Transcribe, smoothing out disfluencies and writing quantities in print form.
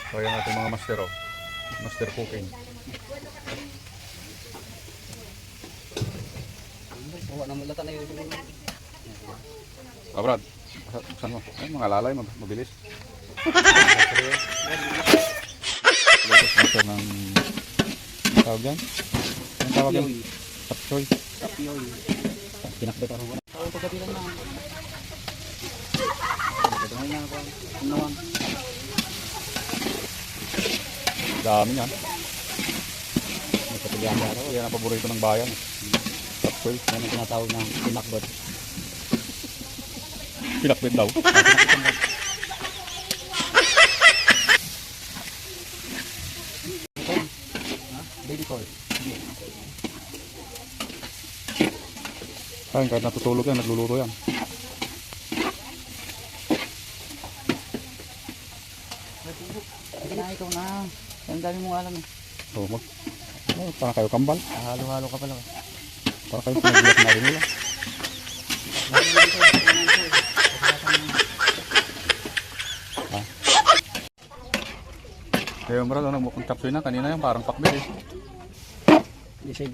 So yan ating mga master oh. Master cooking. Bawa na mulata na yun. Ah, Brad, saan mo? Ay, mga lalay, mabilis. Latest master ng tawag yan? Ang tawag yan? Tapsoy. Tapioy. Pinakbet ako. Tawag pagkabilan na. Pagkabilan na ako. Unawang. Dami yan. May kapilihan na ako. Yan ang paborito ng bayan. Tapsoy. Yan ang tinatawag ng pinakbet. Pinakbit daw. Baby corn. Ayun, kahit natutulog yan, nagluluto yan. Sige na, ikaw na. Ang dami mong alam eh. So, para kayo kambal. Halo-halo ka pala. Para kayo pinagiyak na rin nila. Kaya Brad, mukhang tapsoy na. Kanina yan, parang pakbit eh. Hindi siya